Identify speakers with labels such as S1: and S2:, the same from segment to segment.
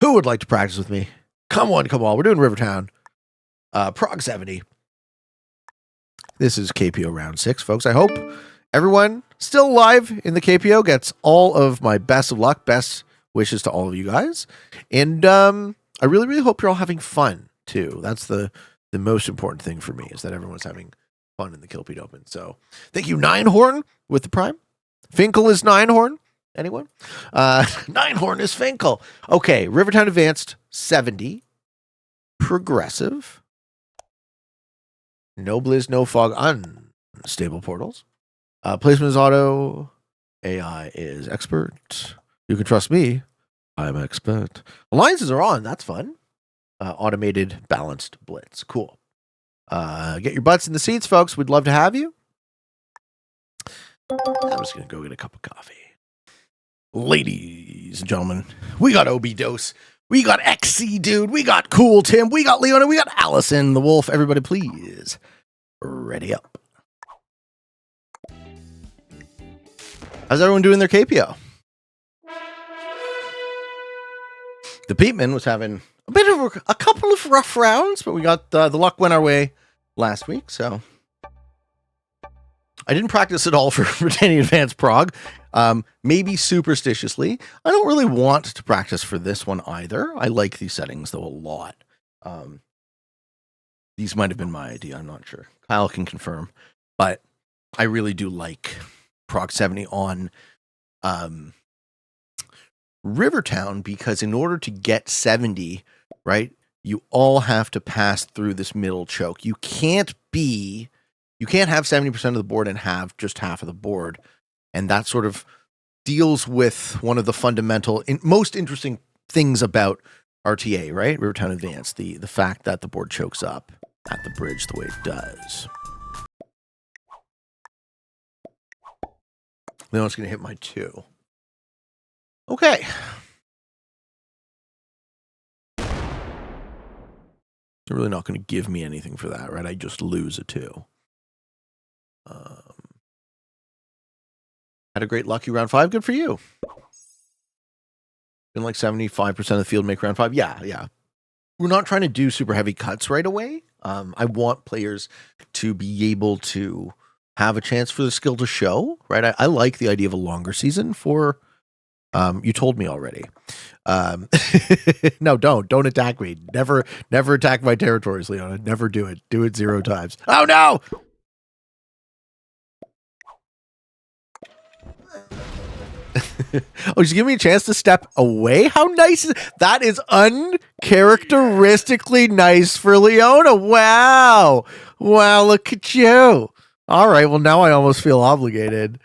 S1: Who would like to practice with me? Come on. We're doing Rivertown. Prog 70. This is KPO round 6, folks. I hope everyone still alive in the KPO gets all of my best of luck, best wishes to all of you guys. And I really, really hope you're all having fun, too. That's the most important thing for me, is that everyone's having fun in the Kilpede Open. So thank you, Ninehorn, with the Prime. Finkel is Ninehorn. Anyone? Ninehorn is Finkel. Okay, Rivertown Advanced 70. Progressive. No Blizz, no Fog, unstable portals. Placement is auto. AI is expert. You can trust me. I'm expert. Alliances are on. That's fun. Automated balanced blitz. Cool. Get your butts in the seats, folks. We'd love to have you. I'm just going to go get a cup of coffee. Ladies and gentlemen, we got OB Dose. We got XC Dude. We got Cool Tim. We got Leona. We got Allison the Wolf. Everybody, please. Ready up. How's everyone doing their KPO? The Peatman was having a bit of a couple of rough rounds, but we got the luck went our way last week, so I didn't practice at all for Britannia Advanced Prog. Maybe superstitiously. I don't really want to practice for this one either. I like these settings, though, a lot. These might have been my idea. I'm not sure. Kyle can confirm. But I really do like Prog 70 on Rivertown, because in order to get 70, right, you all have to pass through this middle choke. You can't have 70% of the board and have just half of the board. And that sort of deals with one of the fundamental, most interesting things about RTA, right? Rivertown Advanced, the fact that the board chokes up at the bridge the way it does. Then it's going to hit my 2. Okay. They're really not going to give me anything for that, right? I just lose a 2. Had a great lucky round 5. Good for you. Been like 75% of the field make round 5. Yeah. We're not trying to do super heavy cuts right away. I want players to be able to have a chance for the skill to show, right? I like the idea of a longer season for, you told me already. No, don't attack me. Never attack my territories, Leona. Never do it. Do it 0 times. Oh no! Oh, just give me a chance to step away? How nice is that? Is uncharacteristically nice for Leona. Wow, look at you. All right, well, now I almost feel obligated.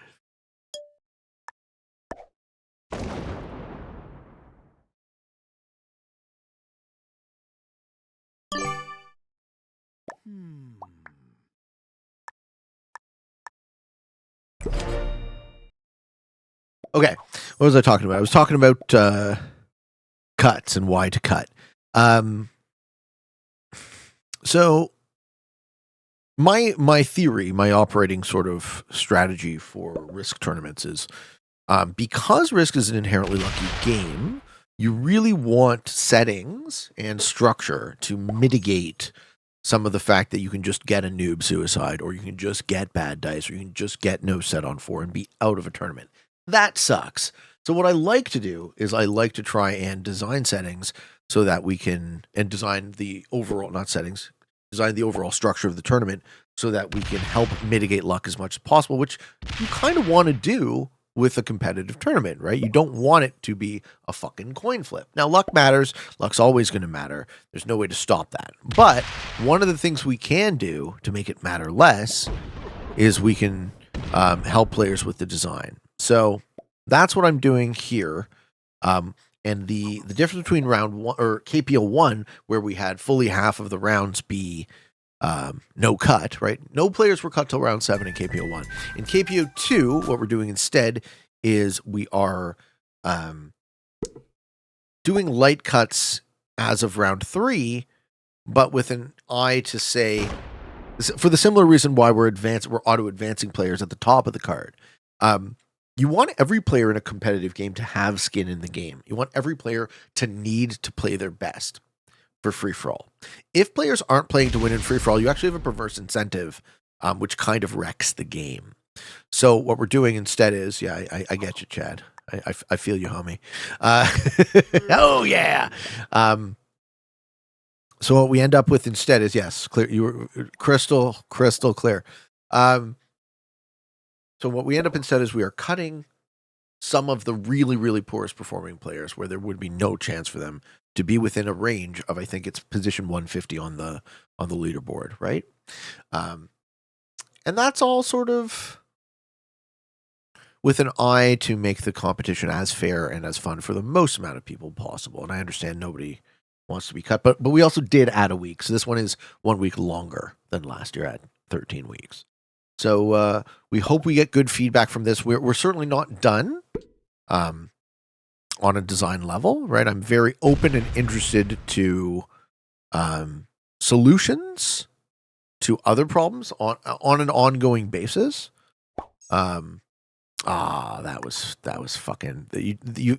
S1: Okay, what was I talking about? I was talking about cuts and why to cut. So my theory, my operating sort of strategy for Risk tournaments is, because Risk is an inherently lucky game, you really want settings and structure to mitigate some of the fact that you can just get a noob suicide, or you can just get bad dice, or you can just get no set on 4 and be out of a tournament. That sucks. So what I like to do is I like to try and design settings so that we can, and design the overall, not settings, design the overall structure of the tournament so that we can help mitigate luck as much as possible, which you kind of want to do with a competitive tournament, right? You don't want it to be a fucking coin flip. Now, luck matters. Luck's always going to matter. There's no way to stop that. But one of the things we can do to make it matter less is we can help players with the design. So that's what I'm doing here. And the difference between round 1 or KPO 1, where we had fully half of the rounds be no cut, right? No players were cut till round 7 in KPO 1. In KPO 2, what we're doing instead is we are doing light cuts as of round 3, but with an eye to say, for the similar reason why we're auto advancing players at the top of the card. you want every player in a competitive game to have skin in the game. You want every player to need to play their best for free-for-all. If players aren't playing to win in free-for-all, you actually have a perverse incentive, which kind of wrecks the game. So what we're doing instead is, yeah, I get you, Chad. I feel you, homie. Oh, yeah. So what we end up with instead is, yes, clear. You were crystal clear. So what we end up instead is we are cutting some of the really, really poorest performing players where there would be no chance for them to be within a range of, I think it's position 150 on the leaderboard, right? And that's all sort of with an eye to make the competition as fair and as fun for the most amount of people possible. And I understand nobody wants to be cut, but we also did add a week. So this one is 1 week longer than last year at 13 weeks. So we hope we get good feedback from this. We're certainly not done on a design level, right? I'm very open and interested to solutions to other problems on an ongoing basis. That was fucking you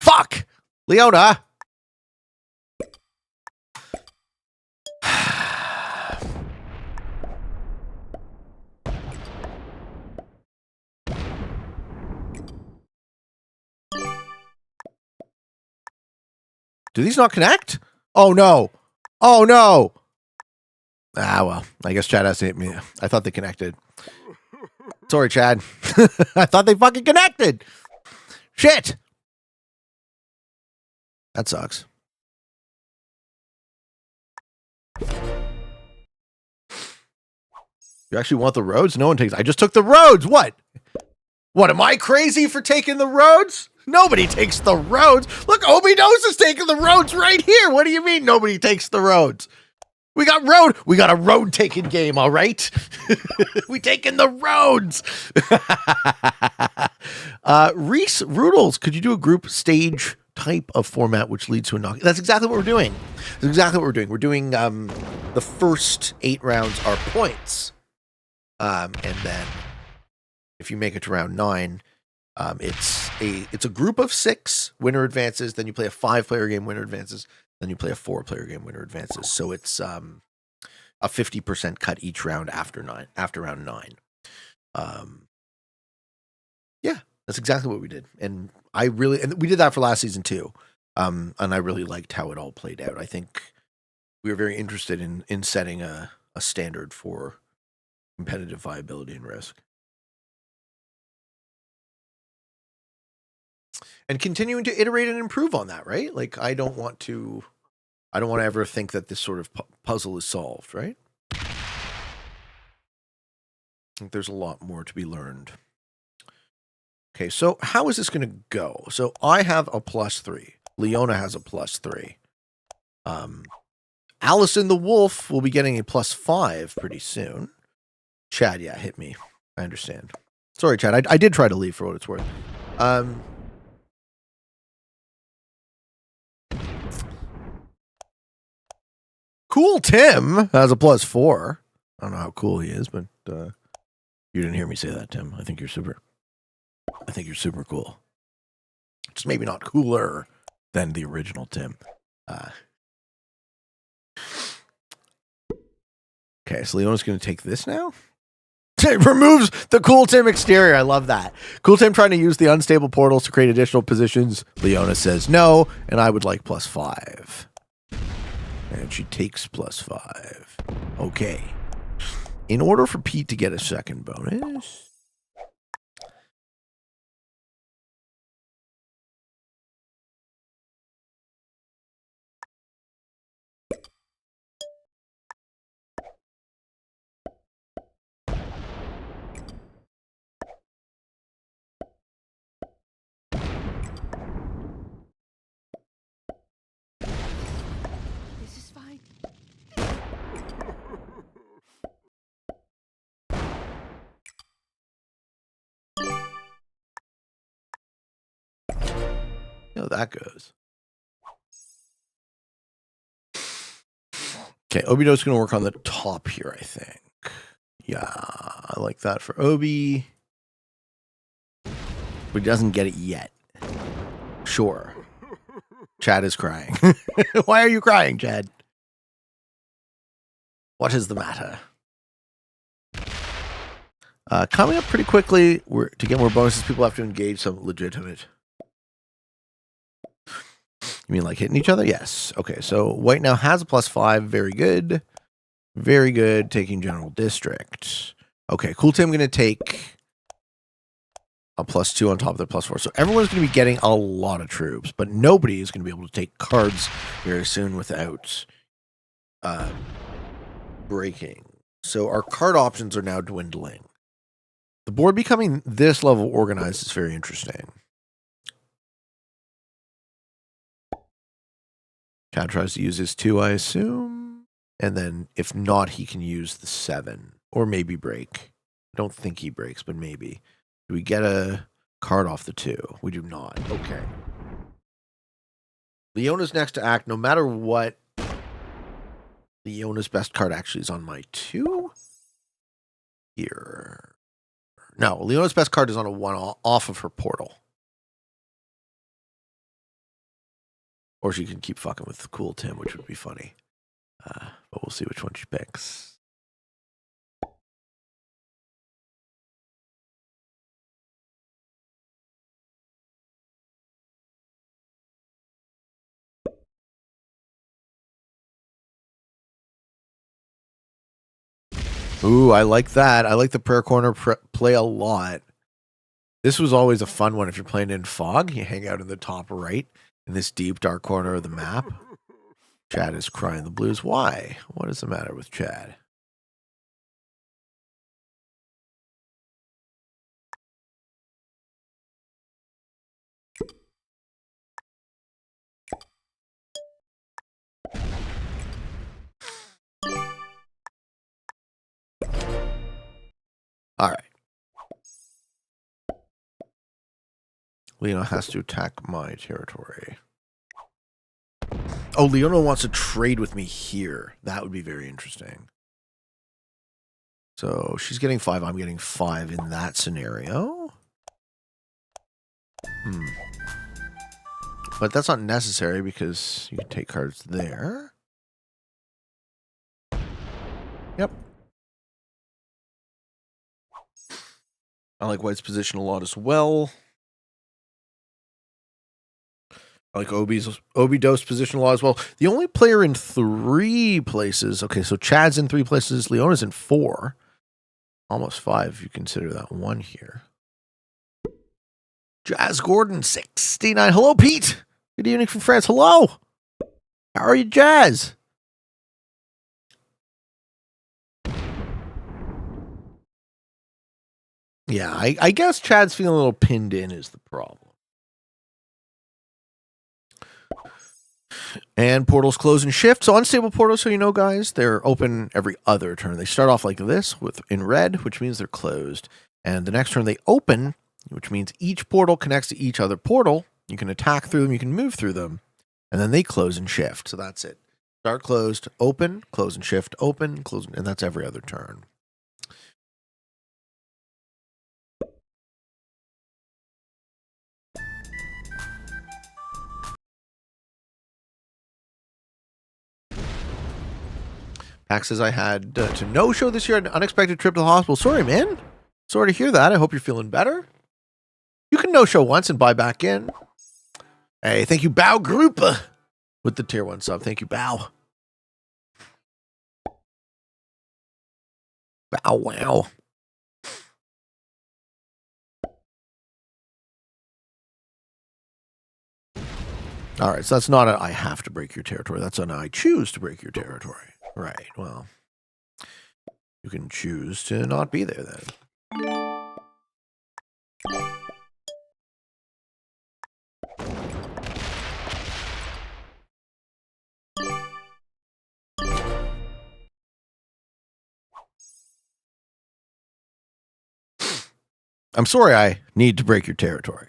S1: fuck Leona. Do these not connect? Oh no. Oh no. Well, I guess Chad has to hit me. I thought they connected. Sorry, Chad. I thought they fucking connected. Shit. That sucks. You actually want the roads? No one takes. I just took the roads. What? What, am I crazy for taking the roads? Nobody takes the roads. Look, Obi Knows is taking the roads right here. What do you mean nobody takes the roads? We got a road taking game, all right? We taking the roads. Reese Rudels, could you do a group stage type of format which leads to a knock? That's exactly what we're doing. That's exactly what we're doing. We're doing the first 8 rounds are points. And then if you make it to round 9, it's a group of 6, winner advances, then you play a 5-player game, winner advances, then you play a 4-player game, winner advances. So it's a 50% cut each round after round 9. Yeah, that's exactly what we did. And we did that for last season too. And I really liked how it all played out. I think we were very interested in setting a standard for competitive viability and risk. And continuing to iterate and improve on that, right? Like, I don't want to ever think that this sort of puzzle is solved, right? I think there's a lot more to be learned. Okay, so how is this going to go? So I have a +3. Leona has a +3. Allison the Wolf will be getting a +5 pretty soon. Chad, yeah, hit me. I understand. Sorry, Chad. I did try to leave for what it's worth. Cool Tim has a +4. I don't know how cool he is, but you didn't hear me say that, Tim. I think you're super cool. Just maybe not cooler than the original Tim. Okay, so Leona's going to take this now. It removes the Cool Tim exterior. I love that. Cool Tim trying to use the unstable portals to create additional positions. Leona says no, and I would like +5. And she takes +5. Okay. In order for Pete to get a second bonus.
S2: This is fine.
S1: You know how that goes. Okay, Obito's going to work on the top here, I think. Yeah, I like that for Obi. But he doesn't get it yet. Sure. Chad is crying. Why are you crying, Chad? What is the matter? Coming up pretty quickly, to get more bonuses, people have to engage some legitimate. You mean like hitting each other? Yes. Okay, so white now has a +5. Very good. Very good. Taking general district. Okay, cool Tim going to take a +2 on top of their +4. So everyone's going to be getting a lot of troops, but nobody is going to be able to take cards very soon without breaking. So our card options are now dwindling. The board becoming this level organized is very interesting. Chad tries to use his 2, I assume. And then if not, he can use the 7. Or maybe break. I don't think he breaks, but maybe. Do we get a card off the 2? We do not. Okay. Leona's next to act. No matter what, Leona's best card actually is on my 2. Here. No, Leona's best card is on a 1 off of her portal. Or she can keep fucking with Cool Tim, which would be funny. But we'll see which one she picks. Ooh, I like that. I like the prayer corner play a lot. This was always a fun one if you're playing in fog. You hang out in the top right in this deep, dark corner of the map. Chad is crying the blues. Why? What is the matter with Chad? All right. Leona has to attack my territory. Oh, Leona wants to trade with me here. That would be very interesting. So she's getting 5. I'm getting 5 in that scenario. But that's not necessary because you can take cards there. Yep. I like White's position a lot as well. I like Obido's position a lot as well. The only player in 3 places. Okay, so Chad's in 3 places. Leona's in 4. Almost 5 if you consider that 1 here. Jazz Gordon, 69. Hello, Pete. Good evening from France. Hello. How are you, Jazz? Yeah, I guess Chad's feeling a little pinned in is the problem. And portals close and shift. So unstable portals, so you know, guys, they're open every other turn. They start off like this in red, which means they're closed. And the next turn they open, which means each portal connects to each other portal. You can attack through them, you can move through them, and then they close and shift. So that's it. Start closed, open, close and shift, open, close, and that's every other turn. Pax says I had to no-show this year, an unexpected trip to the hospital. Sorry, man. Sorry to hear that. I hope you're feeling better. You can no-show once and buy back in. Hey, thank you, Bow Group, with the tier 1 sub. Thank you, Bow. Bow wow. All right, so that's not a I have to break your territory. That's an I choose to break your territory. Right, well, you can choose to not be there then. I'm sorry I need to break your territory.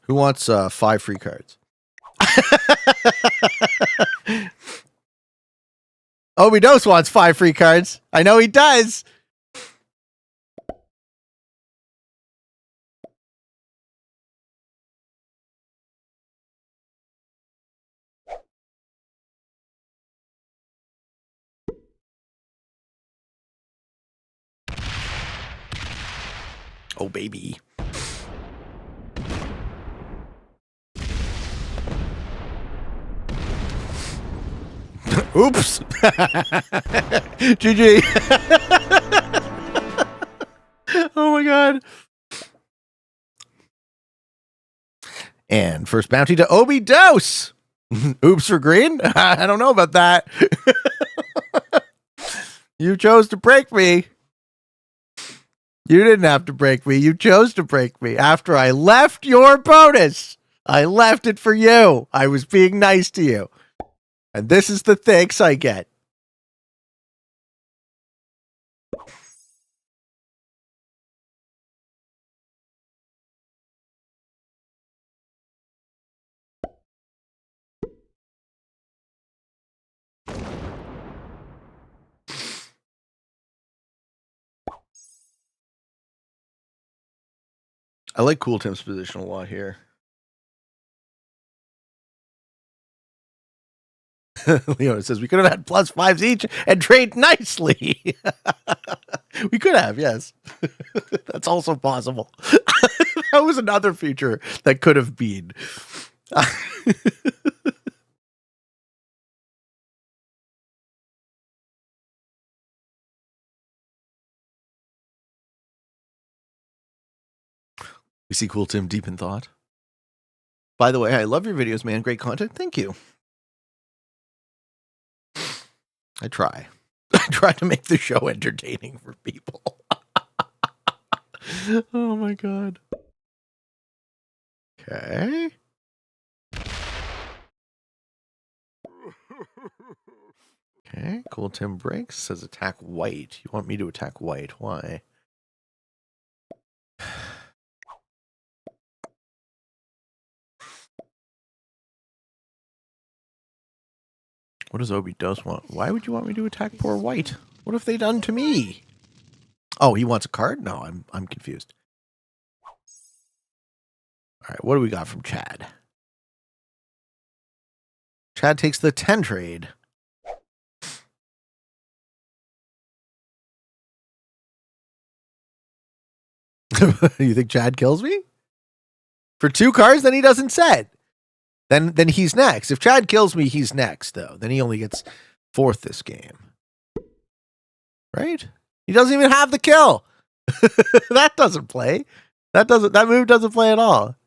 S1: Who wants 5 free cards? Obi Dose wants 5 free cards. I know he does. Oh, baby. Oops. GG. Oh my god. And first bounty to Obi Dose. Oops for green? I don't know about that. You chose to break me. You didn't have to break me. You chose to break me after I left your bonus. I left it for you. I was being nice to you. And this is the thanks I get. I like Cool Tim's position a lot here. Leona says we could have had +5s each and trade nicely. We could have, yes. That's also possible. That was another feature that could have been. We see Cool Tim deep in thought. By the way, I love your videos, man. Great content. Thank you. I try. I try to make the show entertaining for people. Oh my god. Okay. Okay, Cool Tim breaks. Says attack white. You want me to attack white. Why? What does Obi Dose want? Why would you want me to attack poor white? What have they done to me? Oh, he wants a card? No, I'm confused. All right, what do we got from Chad? Chad takes the 10 trade. You think Chad kills me? For 2 cards, then he doesn't set. Then he's next. If Chad kills me, he's next, though. Then he only gets 4th this game. Right? He doesn't even have the kill. That doesn't play. That move doesn't play at all.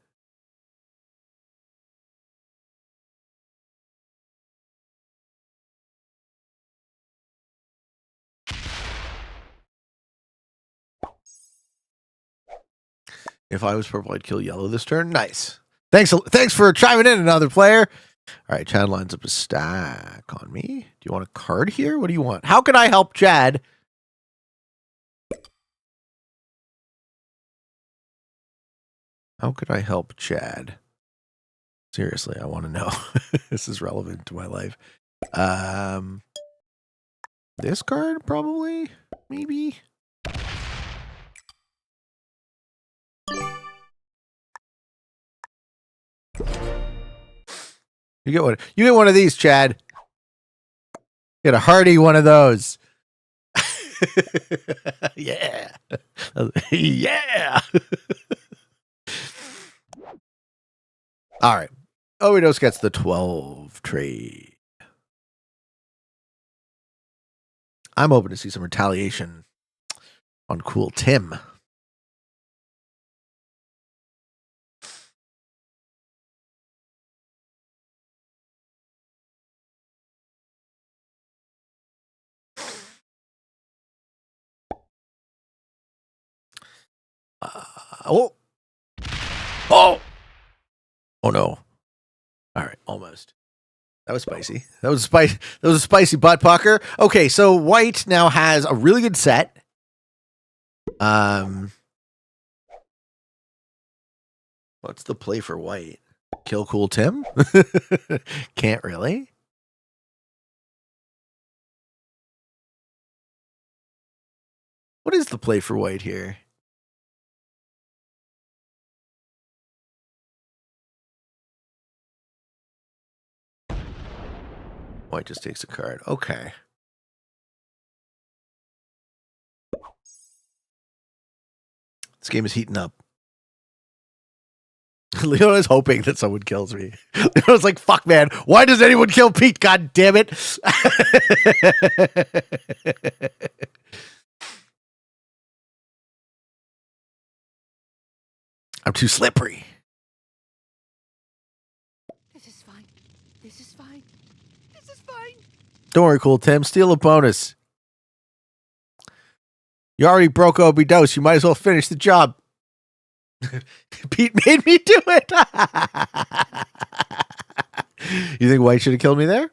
S1: If I was purple, I'd kill yellow this turn. Nice. Thanks for chiming in, another player. All right, Chad lines up a stack on me. Do you want a card here? What do you want? How can I help Chad? How could I help Chad? Seriously, I want to know. This is relevant to my life. This card, probably? Maybe? You get one of these, Chad. Get a hearty one of those. Yeah. Yeah. All right. Ovidos gets the 12 trade. I'm hoping to see some retaliation on Cool Tim. Oh no. All right, almost. That was spicy. That was a spicy butt pucker. Okay, so white now has a really good set. What's the play for white? Kill Cool Tim? Can't really. What is the play for white here? White just takes a card. Okay. This game is heating up. Leona's hoping that someone kills me. Leona's like, fuck, man. Why does anyone kill Pete? God damn it. I'm too slippery.
S2: This is fine. This is fine. This is fine.
S1: Don't worry, Cool Tim. Steal a bonus. You already broke Obi Dose. You might as well finish the job. Pete made me do it. You think White should have killed me there?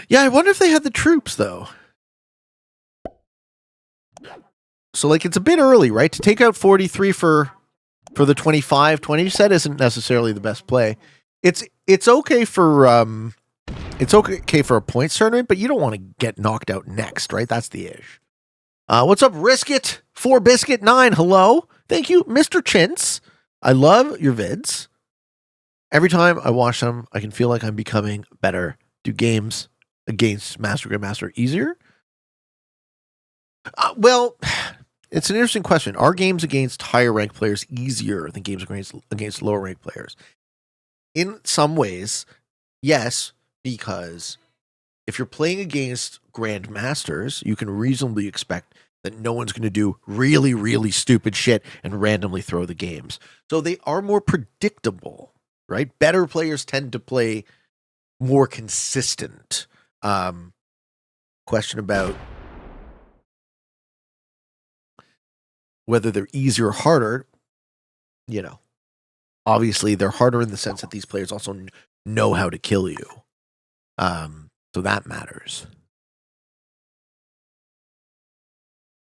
S1: Yeah, I wonder if they had the troops, though. So, like, it's a bit early, right? To take out 43 for the 25, 20 set isn't necessarily the best play. It's okay for a points tournament, but you don't want to get knocked out next, right? That's the ish. What's up, Risk It? 4 Biscuit 9. Hello. Thank you, Mr. Chintz. I love your vids. Every time I watch them, I can feel like I'm becoming better. Do games against Master Grandmaster easier? Well, it's an interesting question. Are games against higher ranked players easier than games against lower ranked players? In some ways, yes, because if you're playing against Grandmasters, you can reasonably expect that no one's going to do really, really stupid shit and randomly throw the games. So they are more predictable, right? Better players tend to play more consistent. Question about whether they're easier or harder, obviously they're harder in the sense that these players also know how to kill you. So that matters.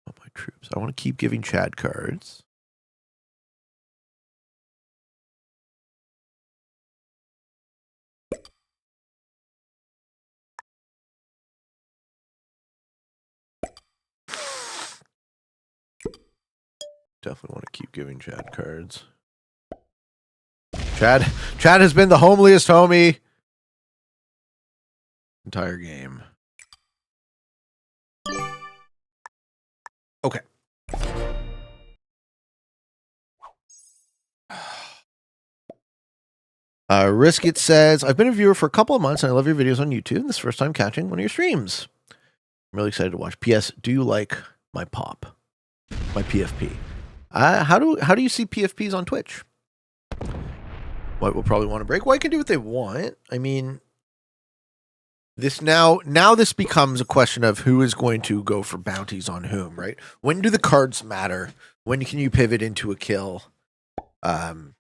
S1: Oh, my troops. I want to keep giving Chad cards. Definitely want to keep giving Chad cards. Chad has been the homeliest homie entire game. Okay. Risk It says, I've been a viewer for a couple of months and I love your videos on YouTube. This is the first time catching one of your streams. I'm really excited to watch. P.S. Do you like my pop? My PFP? How do you see PFPs on Twitch? White will probably want to break. White can do what they want. I mean, this now this becomes a question of who is going to go for bounties on whom, right? When do the cards matter? When can you pivot into a kill? What's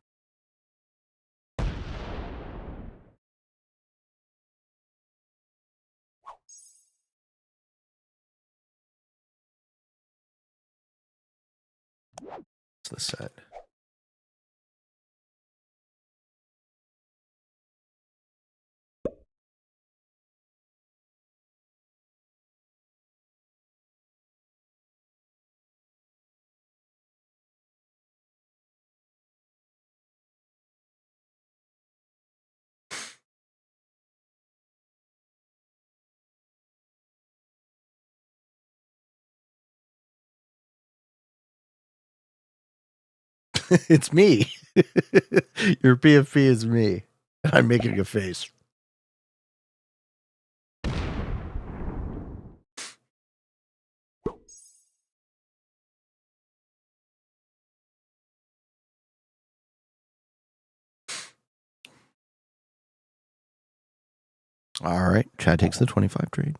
S1: the set? It's me. Your PFP is me. I'm making a face. All right. Chad takes the 25 trade.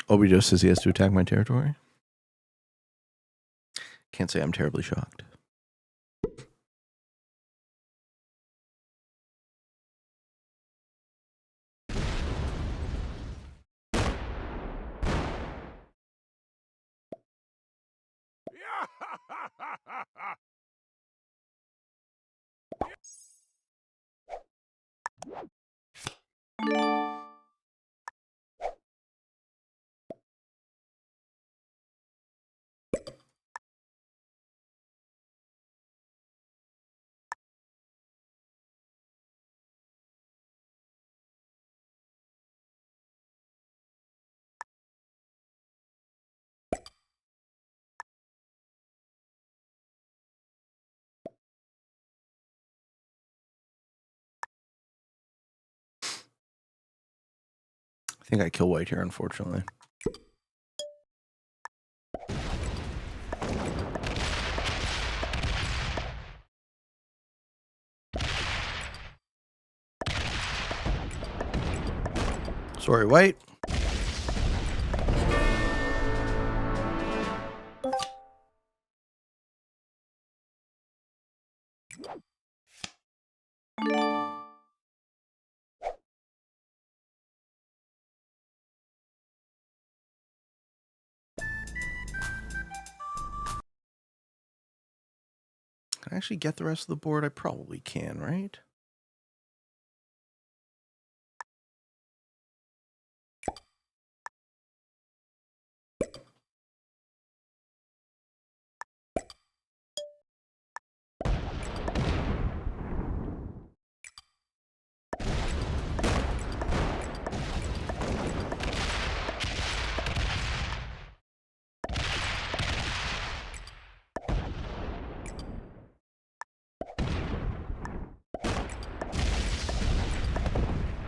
S1: Obito says he has to attack my territory. Can't say I'm terribly shocked. I think I kill white here, unfortunately. Sorry, white. Can I actually get the rest of the board? I probably can, right?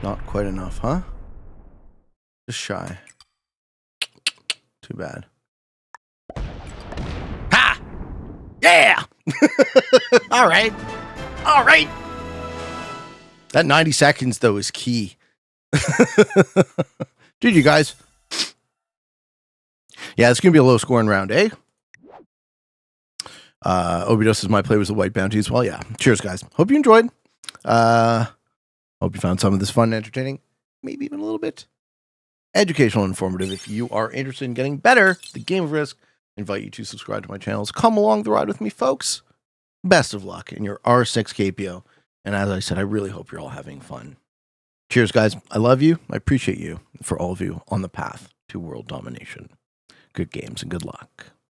S1: Not quite enough, huh? Just shy. Too bad. Ha! Yeah! All right. All right. That 90 seconds, though, is key. Dude, you guys. Yeah, it's going to be a low scoring round, eh? Obidos says my play was a white bounty as well. Yeah. Cheers, guys. Hope you enjoyed. Hope you found some of this fun and entertaining. Maybe even a little bit educational and informative. If you are interested in getting better at the game of Risk, I invite you to subscribe to my channels. Come along the ride with me, folks. Best of luck in your R6 KPO. And as I said, I really hope you're all having fun. Cheers, guys. I love you. I appreciate you for all of you on the path to world domination. Good games and good luck.